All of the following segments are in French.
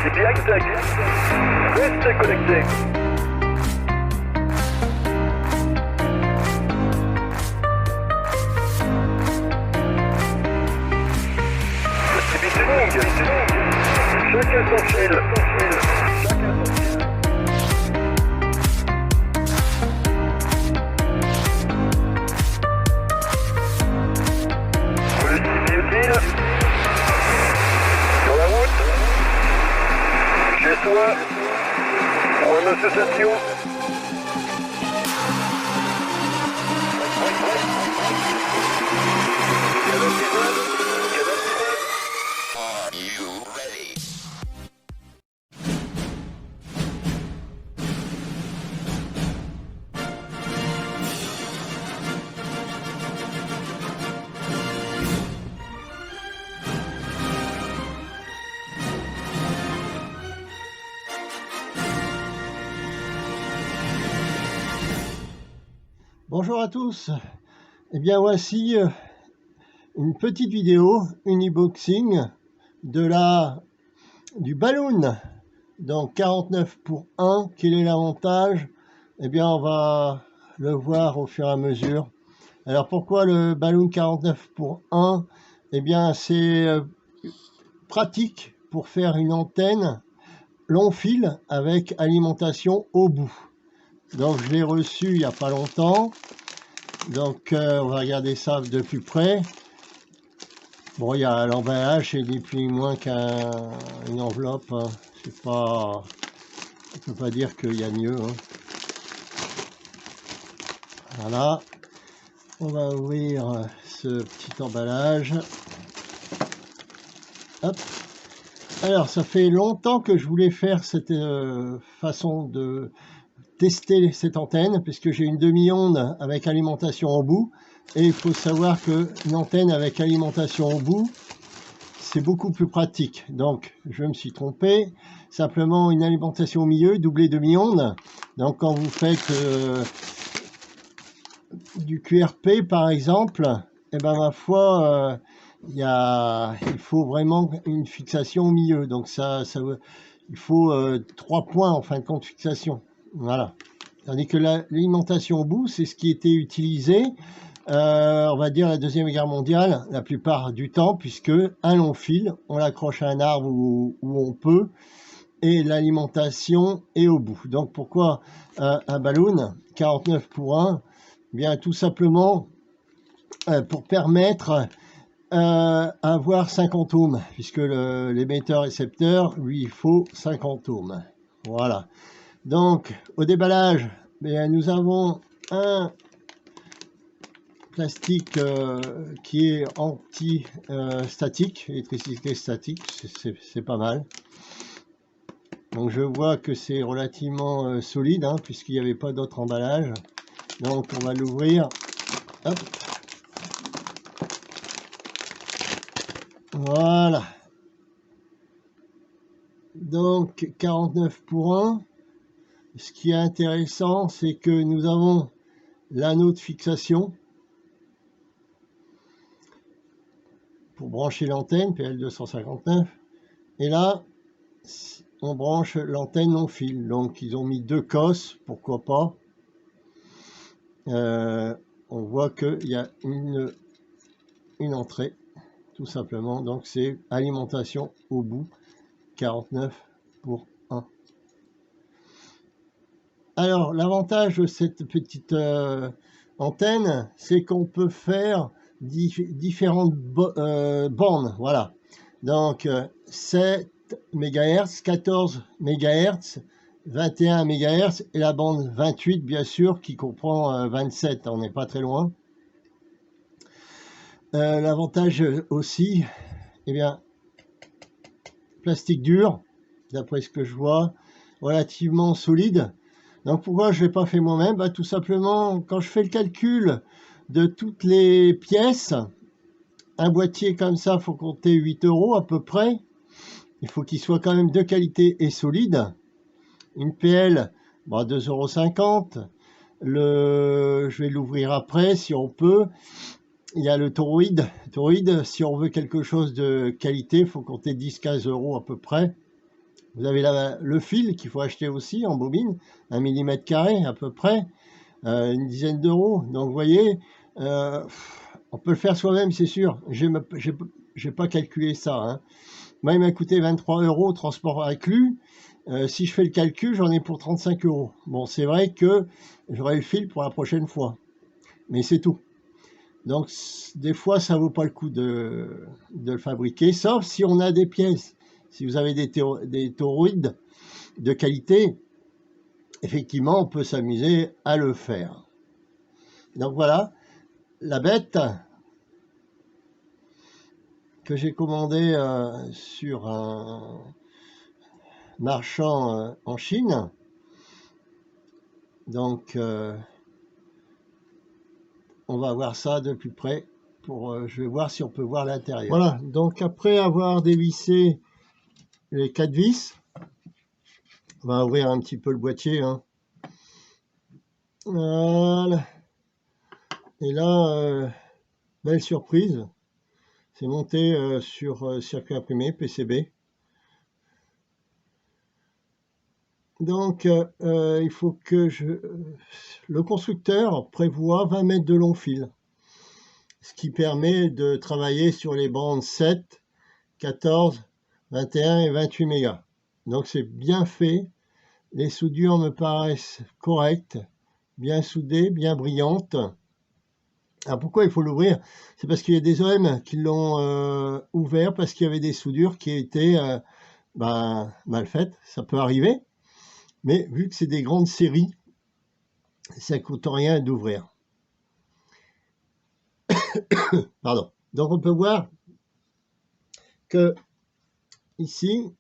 C'est bien exact. Restez connectés. Chacun son fil. Collectif utile. Sur la route. Chez soi. Pour une association. Bonjour à tous, et bien voici une petite vidéo unboxing du Balloon, donc 49 pour 1. Quel est l'avantage? Eh bien on va le voir au fur et à mesure. Alors pourquoi le Balloon 49 pour 1? Eh bien c'est pratique pour faire une antenne long fil avec alimentation au bout. Donc je l'ai reçu il n'y a pas longtemps, donc on va regarder ça de plus près. Bon, il y a l'emballage, c'est ni plus ni moins qu'une enveloppe, hein. C'est pas, on peut pas dire qu'il y a mieux, hein. Voilà, on va ouvrir ce petit emballage. Hop. Alors ça fait longtemps que je voulais faire cette façon de tester cette antenne, puisque j'ai une demi-onde avec alimentation au bout, et il faut savoir que une antenne avec alimentation au bout, c'est beaucoup plus pratique. Donc je me suis trompé, simplement une alimentation au milieu, doublée demi-onde. Donc quand vous faites du QRP par exemple, et ben ma foi, il faut vraiment une fixation au milieu. Donc il faut 3 points en fin de compte fixation. Voilà. Tandis que l'alimentation au bout, c'est ce qui était utilisé, on va dire la Deuxième Guerre mondiale, la plupart du temps, puisque un long fil, on l'accroche à un arbre où on peut, et l'alimentation est au bout. Donc pourquoi un Balloon 49 pour 1? Bien tout simplement pour permettre avoir 50 ohms, puisque l'émetteur-récepteur, lui, il faut 50 ohms. Voilà. Donc, au déballage, nous avons un plastique qui est anti-statique, électricité statique, c'est pas mal. Donc, je vois que c'est relativement solide, hein, puisqu'il n'y avait pas d'autre emballage. Donc, on va l'ouvrir. Hop. Voilà. Donc, 49 pour 1. Ce qui est intéressant, c'est que nous avons l'anneau de fixation pour brancher l'antenne PL259. Et là, on branche l'antenne non fil. Donc, ils ont mis 2 cosses, pourquoi pas. On voit qu'il y a une entrée, tout simplement. Donc, c'est alimentation au bout, 49 pour 1. Alors, l'avantage de cette petite antenne, c'est qu'on peut faire différentes bandes. Voilà. Donc, 7 MHz, 14 MHz, 21 MHz et la bande 28, bien sûr, qui comprend 27. On n'est pas très loin. L'avantage aussi, eh bien, plastique dur, d'après ce que je vois, relativement solide. Donc pourquoi je ne l'ai pas fait moi-même? Tout simplement, quand je fais le calcul de toutes les pièces, un boîtier comme ça, il faut compter 8 € à peu près. Il faut qu'il soit quand même de qualité et solide. Une PL, 2,50 €. Je vais l'ouvrir après si on peut. Il y a le toroïde. Si on veut quelque chose de qualité, il faut compter 10-15 € à peu près. Vous avez le fil qu'il faut acheter aussi en bobine, 1 mm² à peu près, une dizaine d'euros. Donc vous voyez, on peut le faire soi-même, c'est sûr. J'ai pas calculé ça, hein. Moi, il m'a coûté 23 euros, transport inclus. Si je fais le calcul, j'en ai pour 35 euros. Bon, c'est vrai que j'aurai le fil pour la prochaine fois, mais c'est tout. Donc, des fois, ça vaut pas le coup de le fabriquer, sauf si on a des pièces. Si vous avez des toroïdes de qualité, effectivement, on peut s'amuser à le faire. Donc voilà, la bête que j'ai commandée sur un marchand en Chine. Donc, on va voir ça de plus près. Je vais voir si on peut voir l'intérieur. Voilà, donc après avoir dévissé les 4 vis, on va ouvrir un petit peu le boîtier, hein. Voilà. Et là, belle surprise. C'est monté sur circuit imprimé, PCB. Donc, il faut que le constructeur prévoit 20 mètres de long fil, ce qui permet de travailler sur les bandes 7, 14, 21 et 28 mégas. Donc c'est bien fait. Les soudures me paraissent correctes, bien soudées, bien brillantes. Alors pourquoi il faut l'ouvrir? C'est parce qu'il y a des OM qui l'ont ouvert parce qu'il y avait des soudures qui étaient mal faites. Ça peut arriver. Mais vu que c'est des grandes séries, ça ne coûte rien d'ouvrir. Pardon. Donc on peut voir que ici,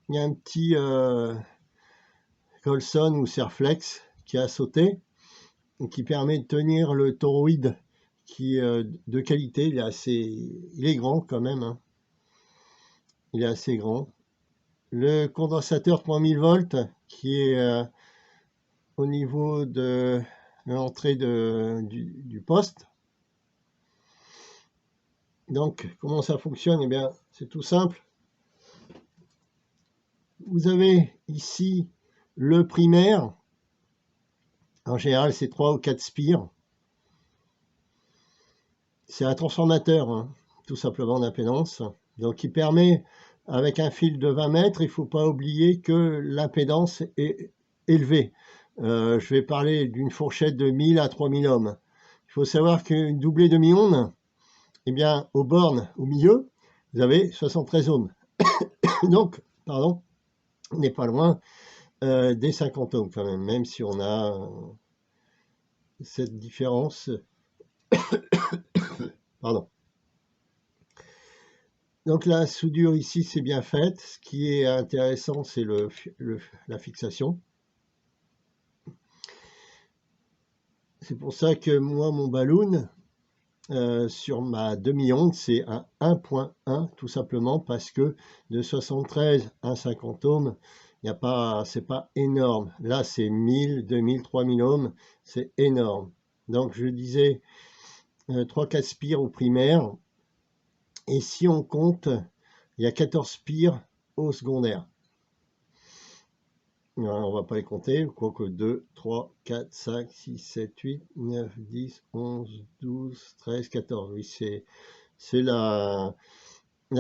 il y a un petit Colson ou Serflex qui a sauté et qui permet de tenir le toroïde qui est de qualité. Il est grand quand même, hein. Il est assez grand. Le condensateur 3000 volts qui est au niveau de l'entrée du poste. Donc, comment ça fonctionne? Eh bien, c'est tout simple. Vous avez ici le primaire. En général, c'est 3 ou 4 spires. C'est un transformateur, hein, tout simplement d'impédance. Donc, il permet, avec un fil de 20 mètres, il ne faut pas oublier que l'impédance est élevée. Je vais parler d'une fourchette de 1000 à 3000 ohms. Il faut savoir qu'une doublée demi-onde, eh bien, aux bornes, au milieu, vous avez 73 ohms. Donc, pardon, on n'est pas loin des 50 ohms quand même si on a cette différence. Pardon. Donc la soudure ici, c'est bien faite. Ce qui est intéressant, c'est la fixation. C'est pour ça que moi, mon balloon, sur ma demi-onde, c'est un 1.1, tout simplement parce que de 73 à 50 ohms, c'est pas énorme. Là, c'est 1000, 2000, 3000 ohms, c'est énorme. Donc, je disais 3-4 spires au primaire. Et si on compte, il y a 14 spires au secondaire. Alors, on va pas les compter, quoique 2, 3, 4, 5, 6, 7, 8, 9, 10, 11, 12, 13, 14. Oui, c'est la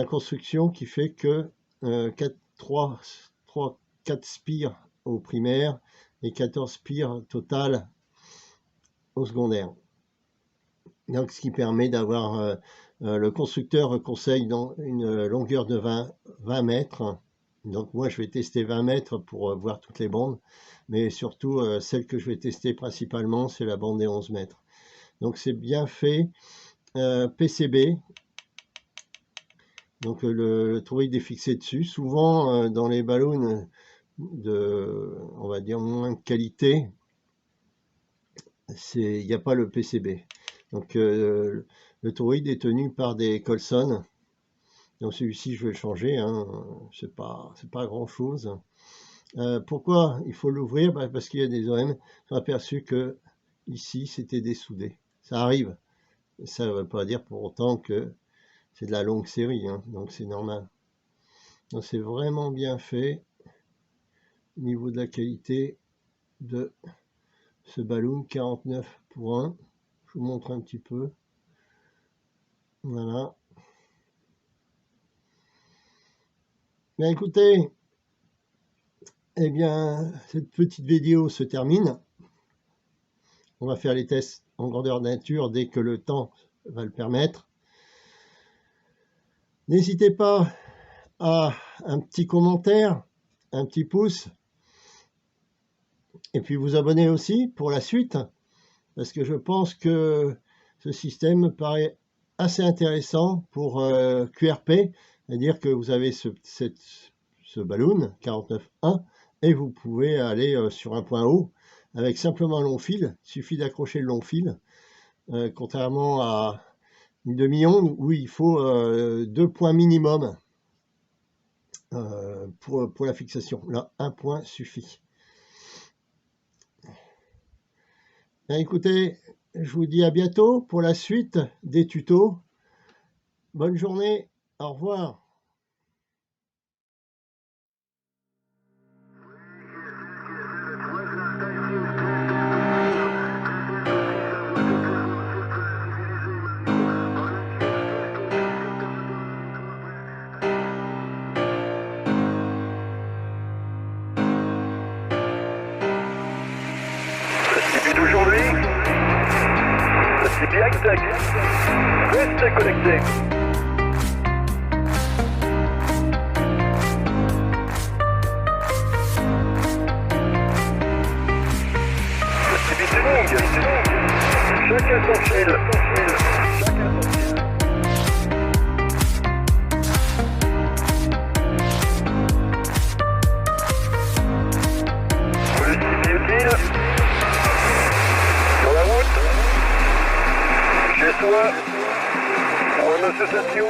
construction qui fait que 4 spires au primaire et 14 spires total au secondaire. Donc, ce qui permet d'avoir, le constructeur conseille dans une longueur de 20 mètres. Donc moi, je vais tester 20 mètres pour voir toutes les bandes, mais surtout, celle que je vais tester principalement, c'est la bande des 11 mètres. Donc c'est bien fait, PCB. Donc le toroïde est fixé dessus. Souvent, dans les ballons on va dire, moins de qualité, il n'y a pas le PCB. Donc le toroïde est tenu par des Colson. Donc celui-ci, je vais le changer, hein. C'est pas grand chose. Pourquoi il faut l'ouvrir? Parce qu'il y a des OM qui ont aperçu que ici c'était dessoudé. Ça arrive. Ça ne veut pas dire pour autant que c'est de la longue série, hein. Donc c'est normal. Donc c'est vraiment bien fait au niveau de la qualité de ce ballon 49 pour 1. Je vous montre un petit peu. Voilà. Bien écoutez, eh bien cette petite vidéo se termine. On va faire les tests en grandeur nature dès que le temps va le permettre. N'hésitez pas à un petit commentaire, un petit pouce, et puis vous abonner aussi pour la suite, parce que je pense que ce système me paraît assez intéressant pour QRP, c'est-à-dire que vous avez ce ballon 49.1 et vous pouvez aller sur un point haut avec simplement un long fil. Il suffit d'accrocher le long fil, contrairement à une demi-onde où il faut 2 points minimum pour la fixation. Là, un point suffit. Bien, écoutez, je vous dis à bientôt pour la suite des tutos. Bonne journée, au revoir. D'aujourd'hui, c'est bien exact. Restez connectés. L'activité longue. Chacun son fil. Chacun son fil. Politique utile. Sur la route. Chez soi. Pour une association.